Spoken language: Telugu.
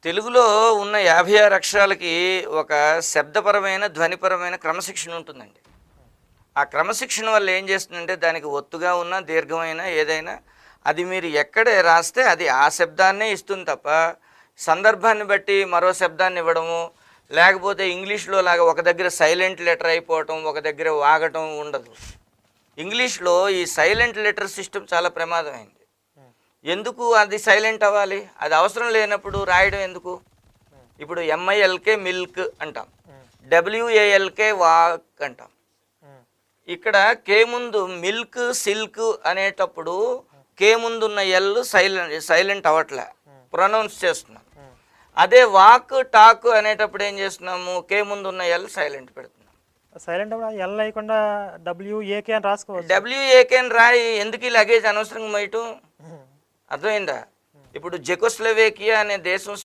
తెలుగులో ఉన్న 56 అక్షరాలకి ఒక శబ్దపరమైన, ధ్వనిపరమైన క్రమశిక్షణ ఉంటుందండి. ఆ క్రమశిక్షణ వల్ల ఏం చేస్తుందంటే దానికి ఒత్తుగా ఉన్న, దీర్ఘమైన ఏదైనా అది మీరు ఎక్కడ రాస్తే అది ఆ శబ్దాన్నే ఇస్తుంది తప్ప, సందర్భాన్ని బట్టి మరో శబ్దాన్ని ఇవ్వడము, లేకపోతే ఇంగ్లీష్‌లో లాగా ఒక దగ్గర సైలెంట్ లెటర్ అయిపోవటం, ఒక దగ్గర వాగటం ఉండదు. ఇంగ్లీష్‌లో ఈ సైలెంట్ లెటర్ సిస్టమ్ చాలా ప్రమాదమైంది. ఎందుకు అది సైలెంట్ అవ్వాలి? అది అవసరం లేనప్పుడు రాయడం ఎందుకు? ఇప్పుడు ఎంఐఎల్కే మిల్క్ అంటాం, డబ్ల్యూఏఎల్కే వాక్ అంటాం. ఇక్కడ కే ముందు మిల్క్, సిల్క్ అనేటప్పుడు కే ముందున్న ఎల్ సైలెంట్ అవ్వట్లే, ప్రొనౌన్స్ చేస్తున్నాం. అదే వాక్, టాక్ అనేటప్పుడు ఏం చేస్తున్నాము? కే ముందున్న ఎల్ సైలెంట్ పెడుతున్నాం. సైలెంట్ ఎల్ లేకుండా డబ్ల్యూఏకే అని రాసుకోవచ్చు. డబ్ల్యూఏకే అని రాయి, ఎందుకు ఈ లగేజ్ అనవసరంగా మోయటం? అర్థమైందా? ఇప్పుడు జెకోస్లోవేకియా అనే దేశం